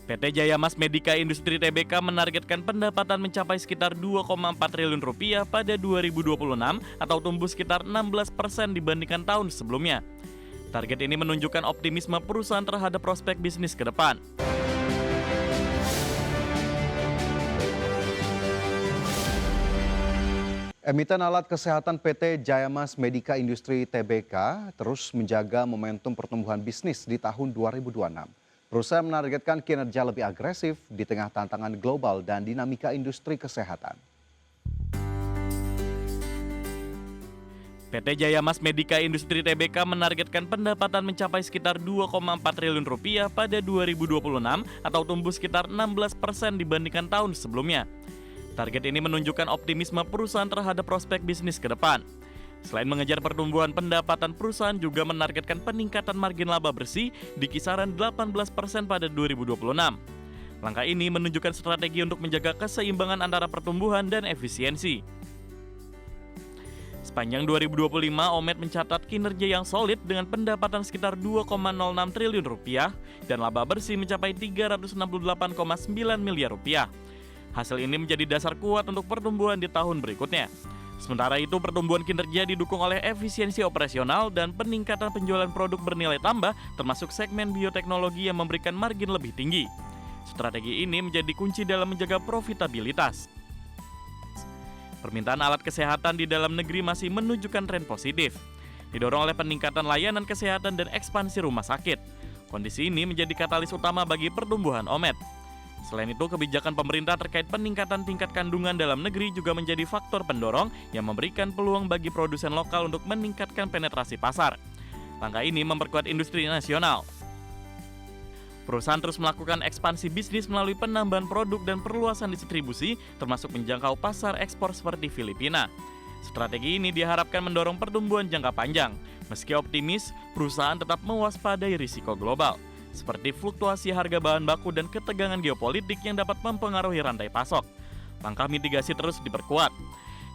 PT Jaya Mas Medika Industri Tbk menargetkan pendapatan mencapai sekitar 2,4 triliun rupiah pada 2026 atau tumbuh sekitar 16% dibandingkan tahun sebelumnya. Target ini menunjukkan optimisme perusahaan terhadap prospek bisnis ke depan. Emiten alat kesehatan PT Jaya Mas Medika Industri Tbk terus menjaga momentum pertumbuhan bisnis di tahun 2026. Perusahaan menargetkan kinerja lebih agresif di tengah tantangan global dan dinamika industri kesehatan. PT Jaya Mas Medika Industri Tbk menargetkan pendapatan mencapai sekitar 2,4 triliun rupiah pada 2026 atau tumbuh sekitar 16% dibandingkan tahun sebelumnya. Target ini menunjukkan optimisme perusahaan terhadap prospek bisnis ke depan. Selain mengejar pertumbuhan pendapatan, perusahaan juga menargetkan peningkatan margin laba bersih di kisaran 18% pada 2026. Langkah ini menunjukkan strategi untuk menjaga keseimbangan antara pertumbuhan dan efisiensi. Sepanjang 2025, Omet mencatat kinerja yang solid dengan pendapatan sekitar 2,06 triliun rupiah dan laba bersih mencapai 368,9 miliar rupiah. Hasil ini menjadi dasar kuat untuk pertumbuhan di tahun berikutnya. Sementara itu, pertumbuhan kinerja didukung oleh efisiensi operasional dan peningkatan penjualan produk bernilai tambah, termasuk segmen bioteknologi yang memberikan margin lebih tinggi. Strategi ini menjadi kunci dalam menjaga profitabilitas. Permintaan alat kesehatan di dalam negeri masih menunjukkan tren positif, didorong oleh peningkatan layanan kesehatan dan ekspansi rumah sakit. Kondisi ini menjadi katalis utama bagi pertumbuhan Omet. Selain itu, kebijakan pemerintah terkait peningkatan tingkat kandungan dalam negeri juga menjadi faktor pendorong yang memberikan peluang bagi produsen lokal untuk meningkatkan penetrasi pasar. Langkah ini memperkuat industri nasional. Perusahaan terus melakukan ekspansi bisnis melalui penambahan produk dan perluasan distribusi, termasuk menjangkau pasar ekspor seperti Filipina. Strategi ini diharapkan mendorong pertumbuhan jangka panjang. Meski optimis, perusahaan tetap mewaspadai risiko global, seperti fluktuasi harga bahan baku dan ketegangan geopolitik yang dapat mempengaruhi rantai pasok. Langkah mitigasi terus diperkuat.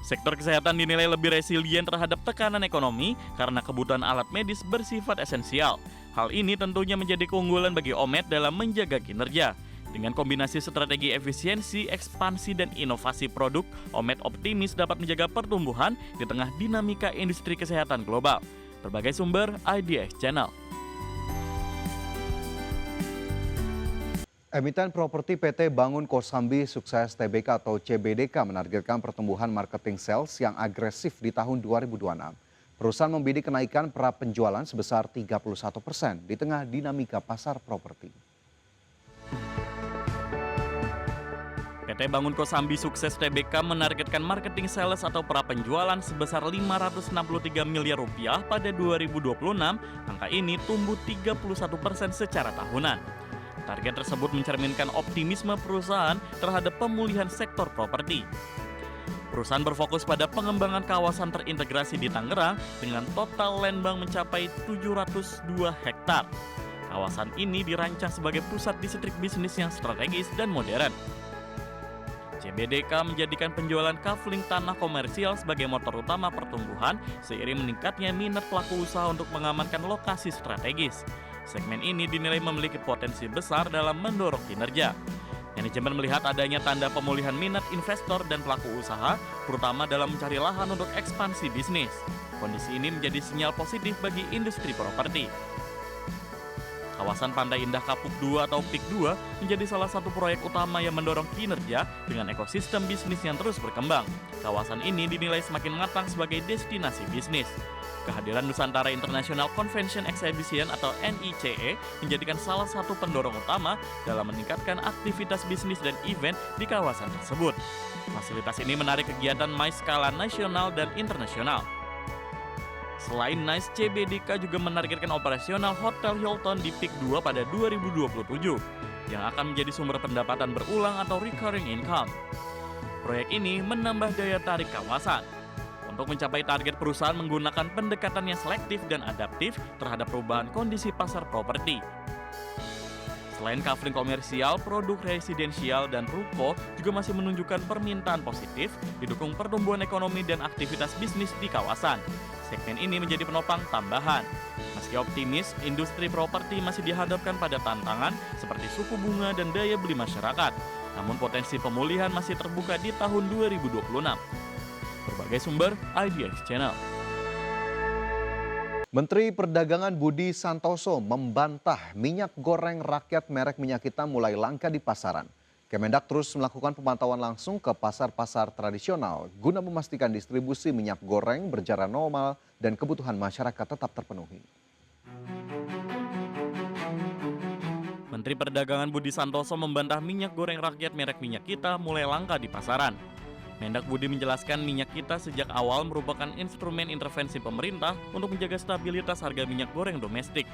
Sektor kesehatan dinilai lebih resilien terhadap tekanan ekonomi karena kebutuhan alat medis bersifat esensial. Hal ini tentunya menjadi keunggulan bagi Omet dalam menjaga kinerja. Dengan kombinasi strategi efisiensi, ekspansi, dan inovasi produk, Omet optimis dapat menjaga pertumbuhan di tengah dinamika industri kesehatan global. Berbagai sumber, IDX Channel. Emiten properti PT Bangun Kosambi Sukses Tbk atau CBDK menargetkan pertumbuhan marketing sales yang agresif di tahun 2026. Perusahaan membidik kenaikan pra-penjualan sebesar 31% di tengah dinamika pasar properti. PT Bangun Kosambi Sukses Tbk menargetkan marketing sales atau pra-penjualan sebesar 563 miliar rupiah pada 2026. Angka ini tumbuh 31% secara tahunan. Target tersebut mencerminkan optimisme perusahaan terhadap pemulihan sektor properti. Perusahaan berfokus pada pengembangan kawasan terintegrasi di Tangerang dengan total land bank mencapai 702 hektar. Kawasan ini dirancang sebagai pusat distrik bisnis yang strategis dan modern. CBDK menjadikan penjualan kafling tanah komersial sebagai motor utama pertumbuhan seiring meningkatnya minat pelaku usaha untuk mengamankan lokasi strategis. Segmen ini dinilai memiliki potensi besar dalam mendorong kinerja. Manajemen melihat adanya tanda pemulihan minat investor dan pelaku usaha, terutama dalam mencari lahan untuk ekspansi bisnis. Kondisi ini menjadi sinyal positif bagi industri properti. Kawasan Pantai Indah Kapuk 2 atau PIK 2 menjadi salah satu proyek utama yang mendorong kinerja dengan ekosistem bisnis yang terus berkembang. Kawasan ini dinilai semakin matang sebagai destinasi bisnis. Kehadiran Nusantara International Convention Exhibition atau NICE menjadikan salah satu pendorong utama dalam meningkatkan aktivitas bisnis dan event di kawasan tersebut. Fasilitas ini menarik kegiatan MICE skala nasional dan internasional. Selain NICE, CBDK juga menargetkan operasional Hotel Hilton di PIK 2 pada 2027 yang akan menjadi sumber pendapatan berulang atau recurring income. Proyek ini menambah daya tarik kawasan. Untuk mencapai target, perusahaan menggunakan pendekatan yang selektif dan adaptif terhadap perubahan kondisi pasar properti. Selain kafling komersial, produk residensial dan ruko juga masih menunjukkan permintaan positif, didukung pertumbuhan ekonomi dan aktivitas bisnis di kawasan. Segmen ini menjadi penopang tambahan. Meski optimis, industri properti masih dihadapkan pada tantangan seperti suku bunga dan daya beli masyarakat. Namun potensi pemulihan masih terbuka di tahun 2026. Berbagai sumber, IDX Channel. Menteri Perdagangan Budi Santoso membantah minyak goreng rakyat merek Minyak Kita mulai langka di pasaran. Kemendak terus melakukan pemantauan langsung ke pasar-pasar tradisional guna memastikan distribusi minyak goreng berjalan normal dan kebutuhan masyarakat tetap terpenuhi. Menteri Perdagangan Budi Santoso membantah minyak goreng rakyat merek Minyak Kita mulai langka di pasaran. Mendak Budi menjelaskan Minyak Kita sejak awal merupakan instrumen intervensi pemerintah untuk menjaga stabilitas harga minyak goreng domestik.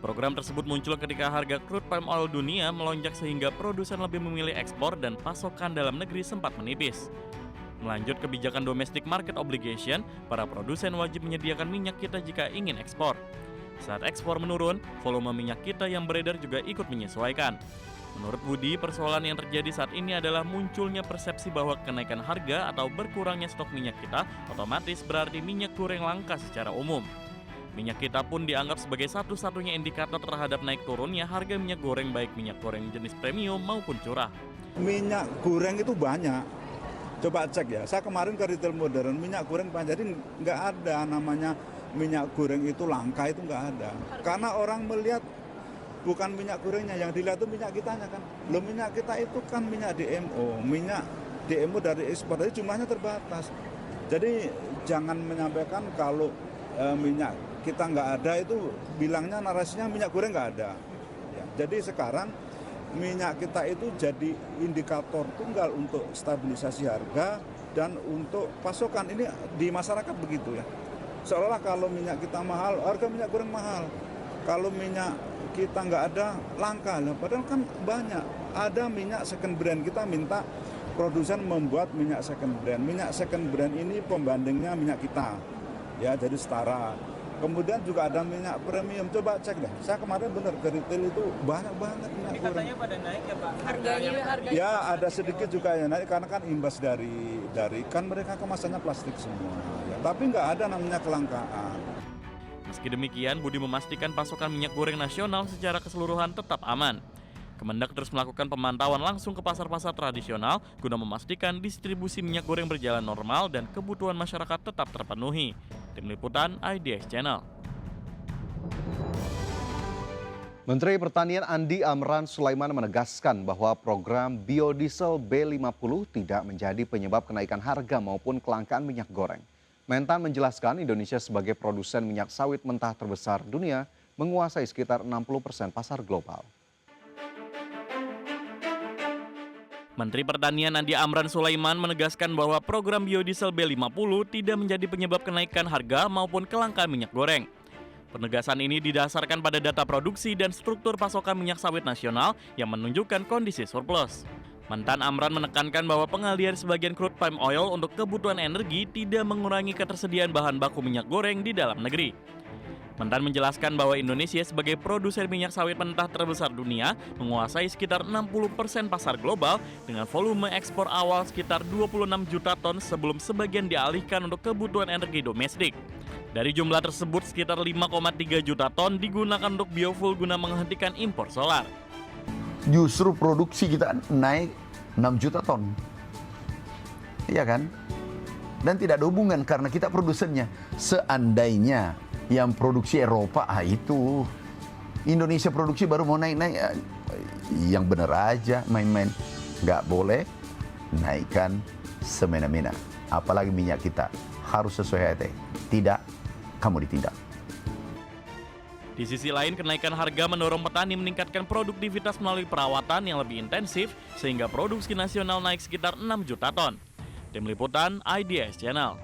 Program tersebut muncul ketika harga crude palm oil dunia melonjak sehingga produsen lebih memilih ekspor dan pasokan dalam negeri sempat menipis. Melanjut kebijakan domestic market obligation, para produsen wajib menyediakan minyak kita jika ingin ekspor. Saat ekspor menurun, volume minyak kita yang beredar juga ikut menyesuaikan. Menurut Budi, persoalan yang terjadi saat ini adalah munculnya persepsi bahwa kenaikan harga atau berkurangnya stok minyak kita otomatis berarti minyak goreng langka secara umum. Minyak kita pun dianggap sebagai satu-satunya indikator terhadap naik turunnya harga minyak goreng baik minyak goreng jenis premium maupun curah. Minyak goreng itu banyak. Coba cek ya, saya kemarin ke retail modern, minyak goreng banyak, jadi nggak ada namanya minyak goreng itu langka, itu nggak ada. Karena orang melihat bukan minyak gorengnya, yang dilihat itu minyak kitanya kan. Belum minyak kita itu kan minyak DMO dari ekspor, jadi jumlahnya terbatas. Jadi jangan menyampaikan kalau minyak kita nggak ada itu bilangnya narasinya minyak goreng nggak ada. Ya, jadi sekarang minyak kita itu jadi indikator tunggal untuk stabilisasi harga dan untuk pasokan ini di masyarakat begitu ya. Seolah-olah kalau minyak kita mahal, harga minyak goreng mahal. Kalau minyak kita nggak ada, langka. Padahal kan banyak. Ada minyak second brand, kita minta produsen membuat minyak second brand. Minyak second brand ini pembandingnya minyak kita. Ya, jadi setara. Kemudian juga ada minyak premium, coba cek deh. Saya kemarin benar ke retail itu banyak banget minyak goreng. Katanya pada naik ya Pak? Harganya. Ya ada sedikit juga yang naik karena kan imbas dari kan mereka kemasannya plastik semua. Ya, tapi nggak ada namanya kelangkaan. Meski demikian, Budi memastikan pasokan minyak goreng nasional secara keseluruhan tetap aman. Kemendak terus melakukan pemantauan langsung ke pasar-pasar tradisional guna memastikan distribusi minyak goreng berjalan normal dan kebutuhan masyarakat tetap terpenuhi. Tim Liputan IDX Channel. Menteri Pertanian Andi Amran Sulaiman menegaskan bahwa program biodiesel B50 tidak menjadi penyebab kenaikan harga maupun kelangkaan minyak goreng. Mentan menjelaskan Indonesia sebagai produsen minyak sawit mentah terbesar dunia menguasai sekitar 60% pasar global. Menteri Pertanian Andi Amran Sulaiman menegaskan bahwa program biodiesel B50 tidak menjadi penyebab kenaikan harga maupun kelangkaan minyak goreng. Penegasan ini didasarkan pada data produksi dan struktur pasokan minyak sawit nasional yang menunjukkan kondisi surplus. Mentan Amran menekankan bahwa pengalihan sebagian crude palm oil untuk kebutuhan energi tidak mengurangi ketersediaan bahan baku minyak goreng di dalam negeri. Mentan menjelaskan bahwa Indonesia sebagai produsen minyak sawit mentah terbesar dunia menguasai sekitar 60% pasar global dengan volume ekspor awal sekitar 26 juta ton sebelum sebagian dialihkan untuk kebutuhan energi domestik. Dari jumlah tersebut sekitar 5,3 juta ton digunakan untuk biofuel guna menghentikan impor solar. Justru produksi kita naik 6 juta ton. Iya kan? Dan tidak ada hubungan karena kita produsennya. Seandainya yang produksi Eropa, itu Indonesia produksi baru mau naik-naik, yang benar aja main-main. Nggak boleh naikkan semena-mena. Apalagi minyak kita harus sesuai HT. Tidak, kamu ditindak. Di sisi lain, kenaikan harga mendorong petani meningkatkan produktivitas melalui perawatan yang lebih intensif sehingga produksi nasional naik sekitar 6 juta ton. Tim Liputan IDX Channel.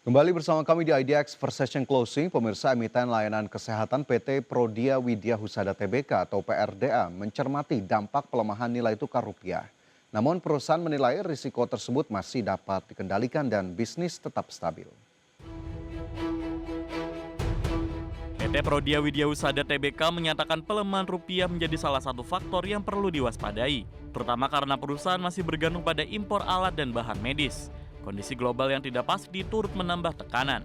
Kembali bersama kami di IDX First Session Closing, pemirsa. Emiten Layanan Kesehatan PT Prodia Widya Husada Tbk atau PRDA mencermati dampak pelemahan nilai tukar rupiah. Namun perusahaan menilai risiko tersebut masih dapat dikendalikan dan bisnis tetap stabil. PT Prodia Widya Husada Tbk menyatakan pelemahan rupiah menjadi salah satu faktor yang perlu diwaspadai, terutama karena perusahaan masih bergantung pada impor alat dan bahan medis. Kondisi global yang tidak pasti turut menambah tekanan.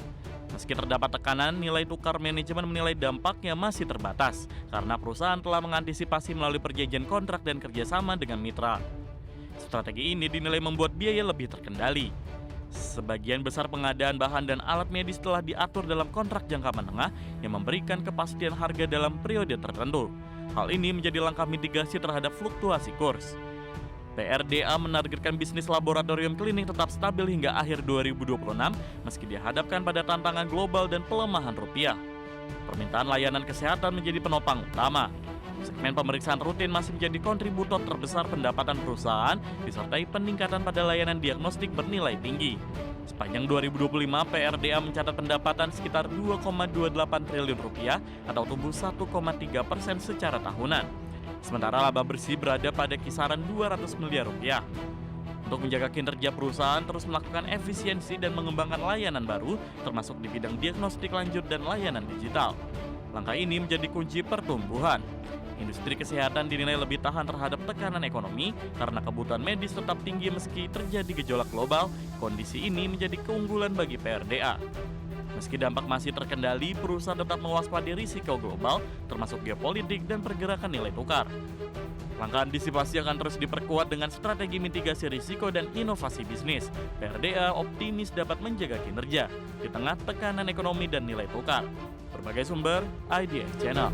Meski terdapat tekanan, nilai tukar manajemen menilai dampaknya masih terbatas karena perusahaan telah mengantisipasi melalui perjanjian kontrak dan kerjasama dengan mitra. Strategi ini dinilai membuat biaya lebih terkendali. Sebagian besar pengadaan bahan dan alat medis telah diatur dalam kontrak jangka menengah yang memberikan kepastian harga dalam periode tertentu. Hal ini menjadi langkah mitigasi terhadap fluktuasi kurs. PRDA menargetkan bisnis laboratorium klinik tetap stabil hingga akhir 2026 meski dihadapkan pada tantangan global dan pelemahan rupiah. Permintaan layanan kesehatan menjadi penopang utama. Segmen pemeriksaan rutin masih menjadi kontributor terbesar pendapatan perusahaan disertai peningkatan pada layanan diagnostik bernilai tinggi. Sepanjang 2025, PRDA mencatat pendapatan sekitar 2,28 triliun rupiah atau tumbuh 1,3% secara tahunan. Sementara laba bersih berada pada kisaran 200 miliar rupiah. Untuk menjaga kinerja perusahaan terus melakukan efisiensi dan mengembangkan layanan baru, termasuk di bidang diagnostik lanjut dan layanan digital. Langkah ini menjadi kunci pertumbuhan. Industri kesehatan dinilai lebih tahan terhadap tekanan ekonomi karena kebutuhan medis tetap tinggi meski terjadi gejolak global. Kondisi ini menjadi keunggulan bagi PRDA. Meski dampak masih terkendali, perusahaan tetap mewaspadai risiko global, termasuk geopolitik dan pergerakan nilai tukar. Langkah antisipasi akan terus diperkuat dengan strategi mitigasi risiko dan inovasi bisnis. PRDA optimis dapat menjaga kinerja di tengah tekanan ekonomi dan nilai tukar. Berbagai sumber, IDX Channel.